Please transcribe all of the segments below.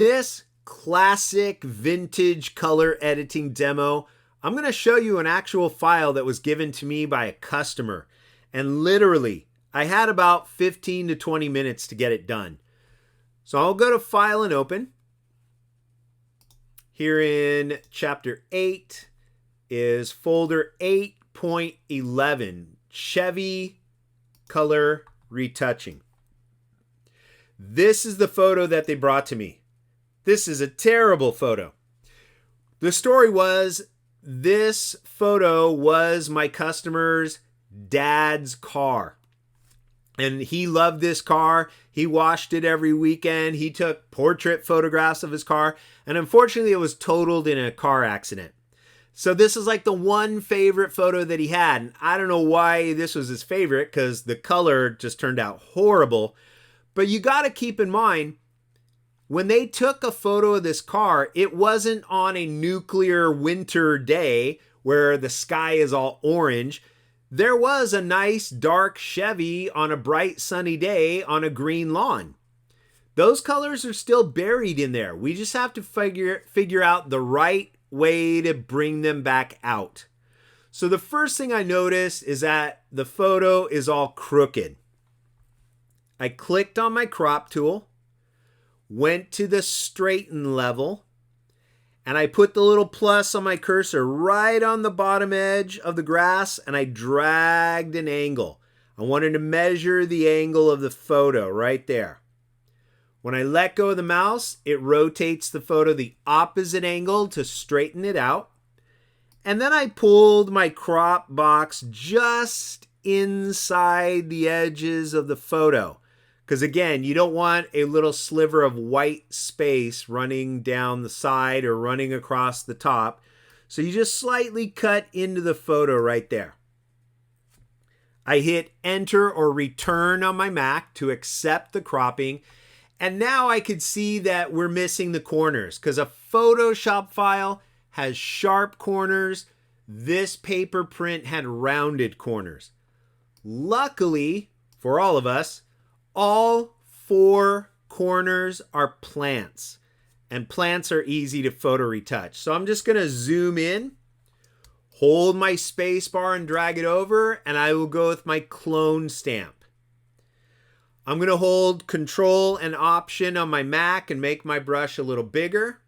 This classic vintage color editing demo, I'm going to show you an actual file that was given to me by a customer. And literally, I had about 15 to 20 minutes to get it done. So I'll go to File and Open. Here in Chapter 8 is Folder 8.11, CHEVY Color Retouching. This is the photo that they brought to me. This is a terrible photo. The story was, this photo was my customer's dad's car. And he loved this car. He washed it every weekend. He took portrait photographs of his car. And unfortunately, it was totaled in a car accident. So this is like the one favorite photo that he had. And I don't know why this was his favorite, because the color just turned out horrible. But you got to keep in mind, when they took a photo of this car, it wasn't on a nuclear winter day where the sky is all orange. There was a nice dark Chevy on a bright sunny day on a green lawn. Those colors are still buried in there. We just have to figure out the right way to bring them back out. So the first thing I noticed is that the photo is all crooked. I clicked on my crop tool, went to the straighten level, and I put the little plus on my cursor right on the bottom edge of the grass, and I dragged an angle. I wanted to measure the angle of the photo right there. When I let go of the mouse, it rotates the photo the opposite angle to straighten it out. And then I pulled my crop box just inside the edges of the photo. Because again, you don't want a little sliver of white space running down the side or running across the top. So you just slightly cut into the photo right there. I hit enter or return on my Mac to accept the cropping. And now I could see that we're missing the corners, because a Photoshop file has sharp corners. This paper print had rounded corners. Luckily for all of us, all 4 corners are plants, and plants are easy to photo retouch. So I'm just going to zoom in, hold my space bar and drag it over, and I will go with my clone stamp. I'm going to hold Control and Option on my Mac and make my brush a little bigger.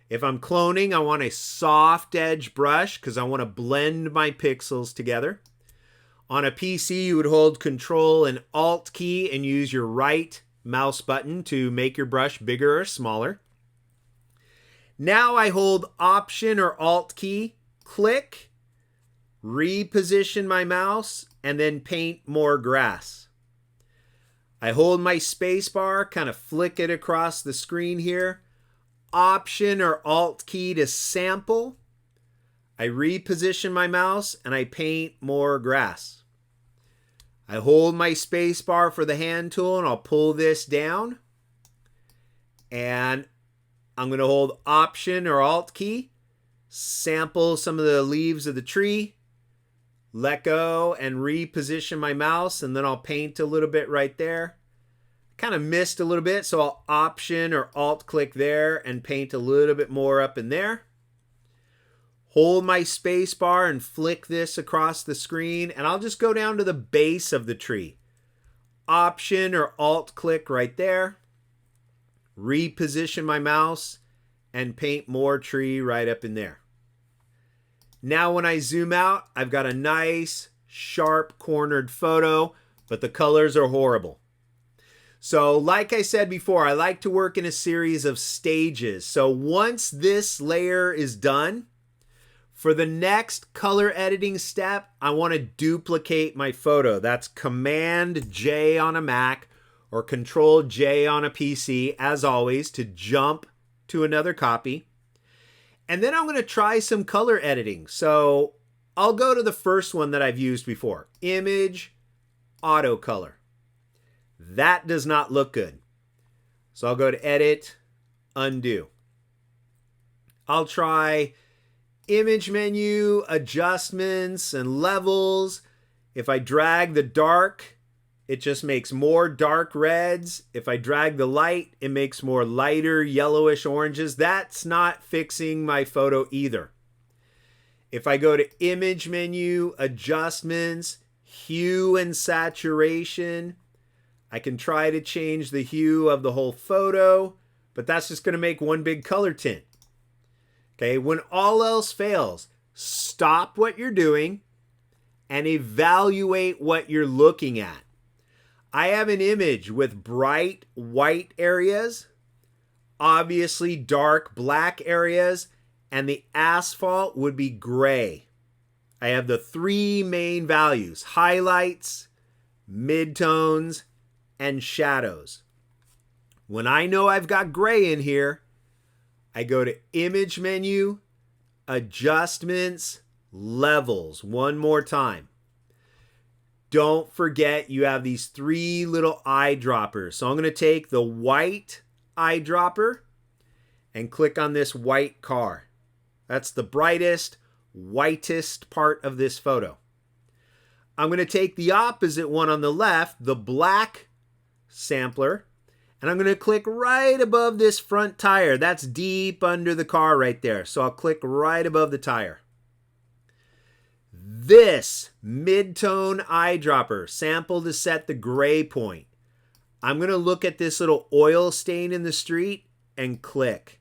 If I'm cloning, I want a soft edge brush because I want to blend my pixels together. On a PC, you would hold Control and Alt key and use your right mouse button to make your brush bigger or smaller. Now I hold Option or Alt key, click, reposition my mouse, and then paint more grass. I hold my space bar, kind of flick it across the screen here. Option or Alt key to sample. I reposition my mouse and I paint more grass. I hold my space bar for the hand tool and I'll pull this down. And I'm going to hold Option or Alt key, sample some of the leaves of the tree, let go and reposition my mouse, and then I'll paint a little bit right there. Kind of missed a little bit, so I'll Option or Alt click there and paint a little bit more up in there. Hold my space bar and flick this across the screen, and I'll just go down to the base of the tree. Option or Alt click right there. Reposition my mouse and paint more tree right up in there. Now when I zoom out, I've got a nice, sharp cornered photo, but the colors are horrible. So like I said before, I like to work in a series of stages. So once this layer is done, for the next color editing step, I want to duplicate my photo. That's Command J on a Mac or Control J on a PC, as always, to jump to another copy. And then I'm going to try some color editing. So I'll go to the first one that I've used before, Image, Auto Color. That does not look good. So I'll go to Edit, Undo. I'll try Image menu, Adjustments, and Levels. If I drag the dark it just makes more dark reds. If I drag the light, it makes more lighter yellowish oranges. That's not fixing my photo either. If I go to Image menu, Adjustments, Hue and Saturation, I can try to change the hue of the whole photo, but that's just going to make one big color tint. Okay, when all else fails, stop what you're doing and evaluate what you're looking at. I have an image with bright white areas, obviously dark black areas, and the asphalt would be gray. I have the three main values: highlights, midtones, and shadows. When I know I've got gray in here, I go to Image menu, Adjustments, Levels. One more time. Don't forget you have these three little eyedroppers. So I'm going to take the white eyedropper and click on this white car. That's the brightest, whitest part of this photo. I'm going to take the opposite one on the left, the black sampler, and I'm going to click right above this front tire. That's deep under the car right there. So I'll click right above the tire. This mid-tone eyedropper, sample to set the gray point. I'm going to look at this little oil stain in the street and click.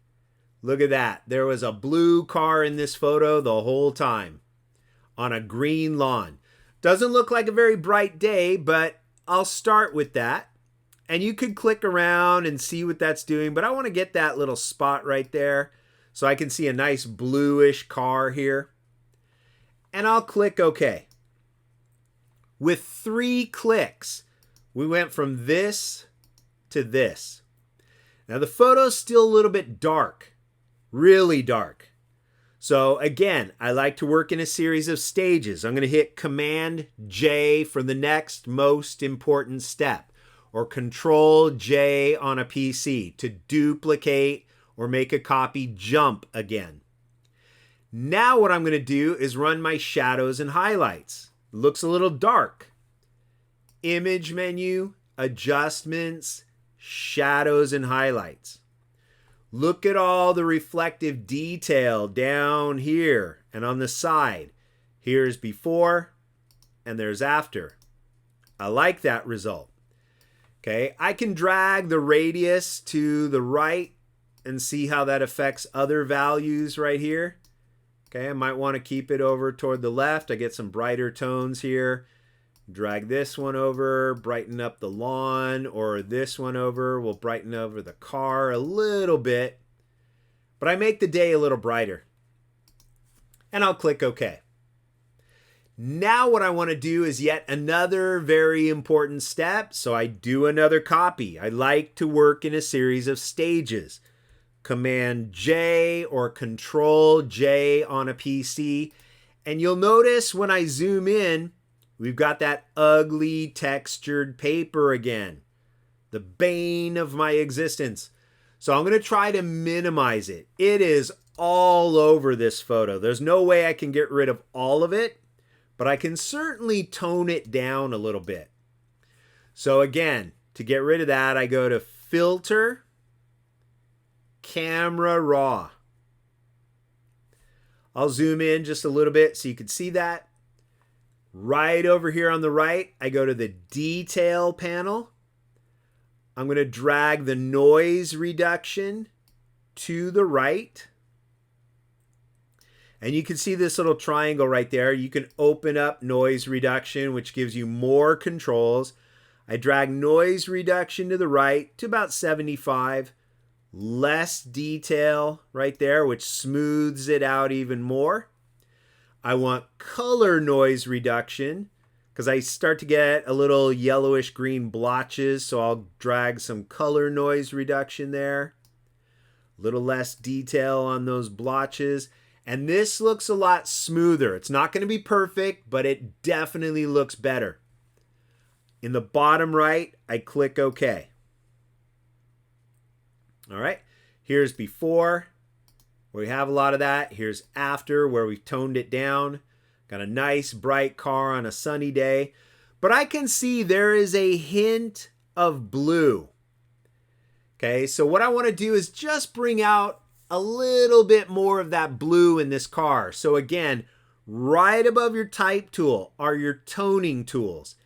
Look at that. There was a blue car in this photo the whole time on a green lawn. Doesn't look like a very bright day, but I'll start with that. And you could click around and see what that's doing, but I want to get that little spot right there so I can see a nice bluish car here. And I'll click OK. With 3 clicks, we went from this to this. Now the photo's still a little bit dark, really dark. So again, I like to work in a series of stages. I'm going to hit Command J for the next most important step, or Control J on a PC to duplicate or make a copy jump again. Now what I'm going to do is run my shadows and highlights. It looks a little dark. Image menu, Adjustments, Shadows and Highlights. Look at all the reflective detail down here and on the side. Here's before and there's after. I like that result. Okay, I can drag the radius to the right and see how that affects other values right here. Okay, I might want to keep it over toward the left. I get some brighter tones here. Drag this one over, brighten up the lawn, or this one over, will brighten over the car a little bit. But I make the day a little brighter. And I'll click OK. Now what I want to do is yet another very important step. So I do another copy. I like to work in a series of stages. Command J or Control J on a PC. And you'll notice when I zoom in, we've got that ugly textured paper again. The bane of my existence. So I'm going to try to minimize it. It is all over this photo. There's no way I can get rid of all of it, but I can certainly tone it down a little bit. So again, to get rid of that, I go to Filter, Camera Raw. I'll zoom in just a little bit so you can see that. Right over here on the right, I go to the Detail panel. I'm going to drag the noise reduction to the right. And you can see this little triangle right there. You can open up noise reduction, which gives you more controls. I drag noise reduction to the right to about 75. Less detail right there, which smooths it out even more. I want color noise reduction because I start to get a little yellowish green blotches, so I'll drag some color noise reduction there. A little less detail on those blotches. And this looks a lot smoother. It's not going to be perfect, but it definitely looks better. In the bottom right, I click OK. All right, here's before, where we have a lot of that. Here's after, where we've toned it down. Got a nice bright car on a sunny day. but I can see there is a hint of blue. Okay, so what I want to do is just bring out a little bit more of that blue in this car. So again, right above your type tool are your toning tools.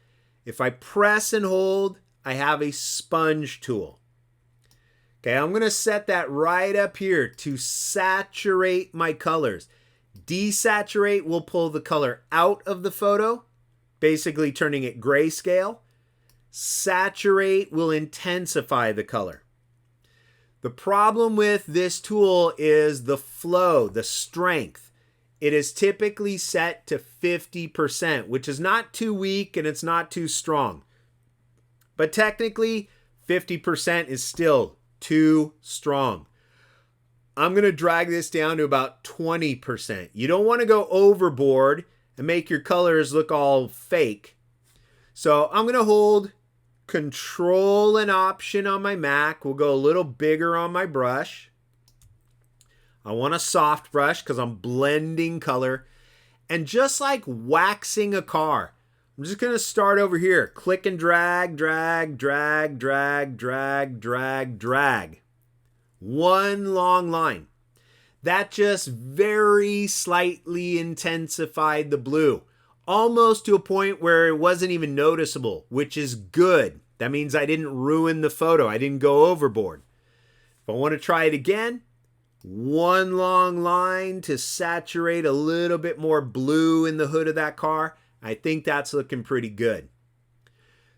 If I press and hold, I have a sponge tool. Okay, I'm going to set that right up here to saturate my colors. Desaturate will pull the color out of the photo, basically turning it grayscale. Saturate will intensify the color. The problem with this tool is the flow, the strength. It is typically set to 50%, which is not too weak and it's not too strong. But technically, 50% is still too strong. I'm going to drag this down to about 20%. You don't want to go overboard and make your colors look all fake. So I'm going to hold Control and Option on my Mac. We'll go a little bigger on my brush. I want a soft brush because I'm blending color. And just like waxing a car, I'm just going to start over here. Click and drag, drag, drag, drag, drag, drag, drag. One long line. That just very slightly intensified the blue. Almost to a point where it wasn't even noticeable, which is good. That means I didn't ruin the photo. I didn't go overboard. If I want to try it again, one long line to saturate a little bit more blue in the hood of that car. I think that's looking pretty good.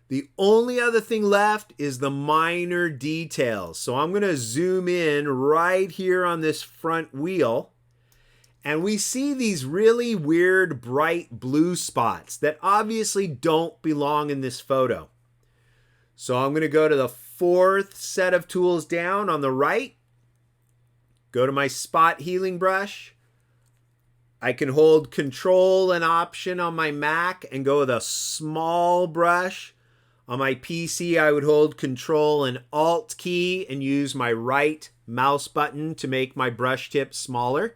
The only other thing left is the minor details. So I'm going to zoom in right here on this front wheel. And we see these really weird bright blue spots that obviously don't belong in this photo. So I'm going to go to the fourth set of tools down on the right. Go to my spot healing brush. I can hold Control and Option on my Mac and go with a small brush. On my PC, I would hold Control and Alt key and use my right mouse button to make my brush tip smaller.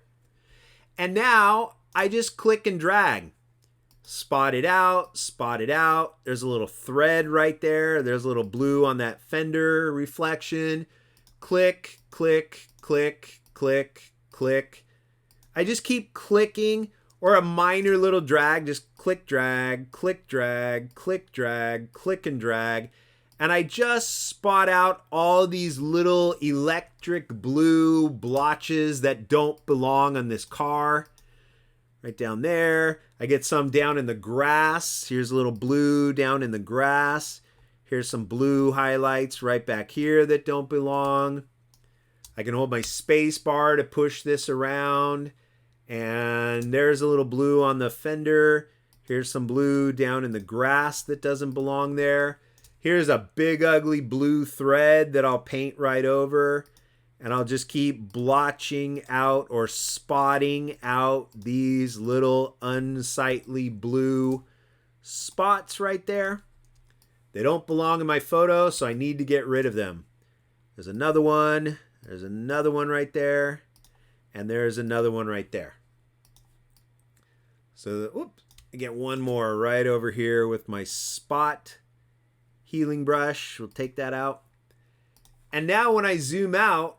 And now I just click and drag. Spot it out, spot it out. There's a little thread right there. There's a little blue on that fender reflection. Click, click, click, click, click. I just keep clicking, or a minor little drag. Just click, drag, click, drag, click, drag, click and drag. And I just spot out all these little electric blue blotches that don't belong on this car. Right down there. I get some down in the grass. Here's a little blue down in the grass. Here's some blue highlights right back here that don't belong. I can hold my space bar to push this around. And there's a little blue on the fender. Here's some blue down in the grass that doesn't belong there. Here's a big ugly blue thread that I'll paint right over. And I'll just keep blotching out or spotting out these little unsightly blue spots right there. They don't belong in my photo, so I need to get rid of them. There's another one. There's another one right there. And there's another one right there. So, oops, I get one more right over here with my spot healing brush. We'll take that out. And now when I zoom out,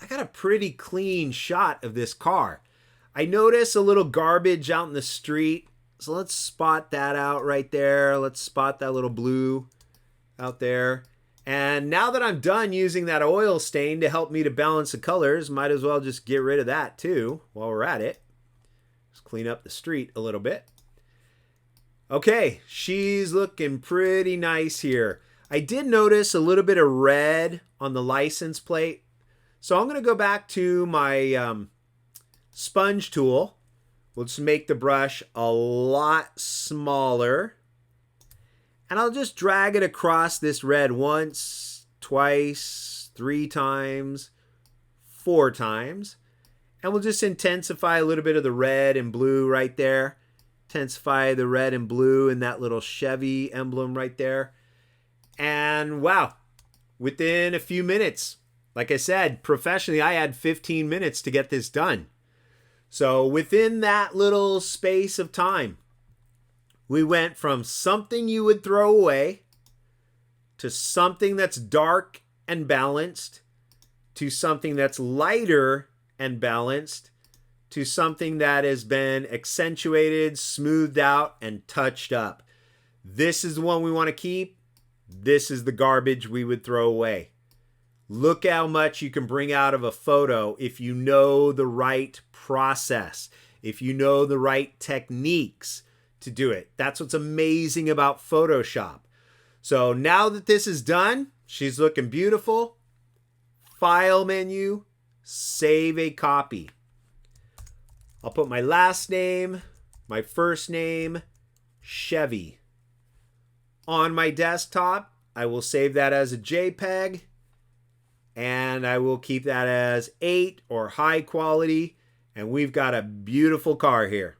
I got a pretty clean shot of this car. I notice a little garbage out in the street. So let's spot that out right there. Let's spot that little blue out there. And now that I'm done using that oil stain to help me to balance the colors, might as well just get rid of that too while we're at it. Just clean up the street a little bit. Okay, she's looking pretty nice here. I did notice a little bit of red on the license plate. So I'm going to go back to my sponge tool. We'll just make the brush a lot smaller. And I'll just drag it across this red once, twice, 3 times, 4 times. And we'll just intensify a little bit of the red and blue right there. Intensify the red and blue in that little CHEVY emblem right there. And wow, within a few minutes, like I said, professionally, I had 15 minutes to get this done. So within that little space of time, We went from something you would throw away to something that's dark and balanced to something that's lighter and balanced to something that has been accentuated, smoothed out, and touched up. This is the one we want to keep. This is the garbage we would throw away. Look how much you can bring out of a photo if you know the right process, if you know the right techniques to do it. That's what's amazing about Photoshop. So now that this is done, she's looking beautiful. File menu, save a copy. I'll put my last name, my first name, CHEVY. On my desktop, I will save that as a JPEG, and I will keep that as 8 or high quality, and we've got a beautiful car here.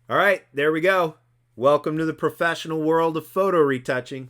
All right, there we go. Welcome to the professional world of photo retouching.